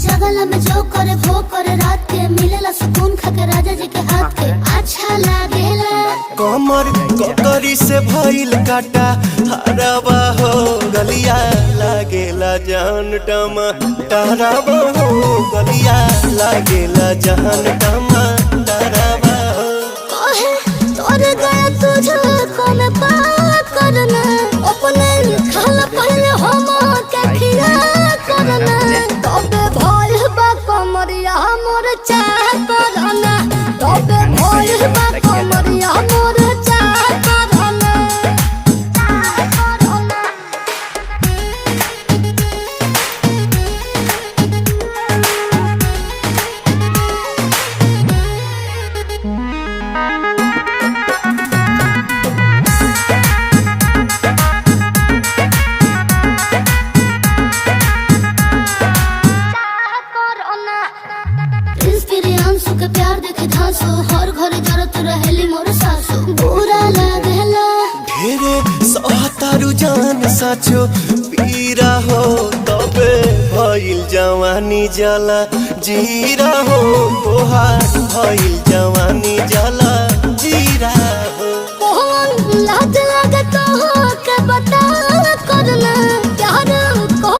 जगला में जो करे वो करे रात के मिलेला सुकून खाके राजा जी के हाथ के अच्छा लागेला। कमर ककरी से भइल काटा हराबा हो गलिया लागेला जान टमा डराबा हो गलिया लागेला जान टमा डराबा हो। कहे तोर गया तुझे कौन पा करना अपने खाला पहले हम के खिया करना तबे भइल बा कमरिया मोर चाह करना तबे भइल बा कमरिया मोर चाह करना चाह करना। के प्यार देखे धांसो हर घर जरत रहेली मोर सासो बुरा लागेला। ढेरे सहतारू जान साचो पीरा हो तबे भइल जवानी जला जीरा हो तोहार भइल जवानी जला।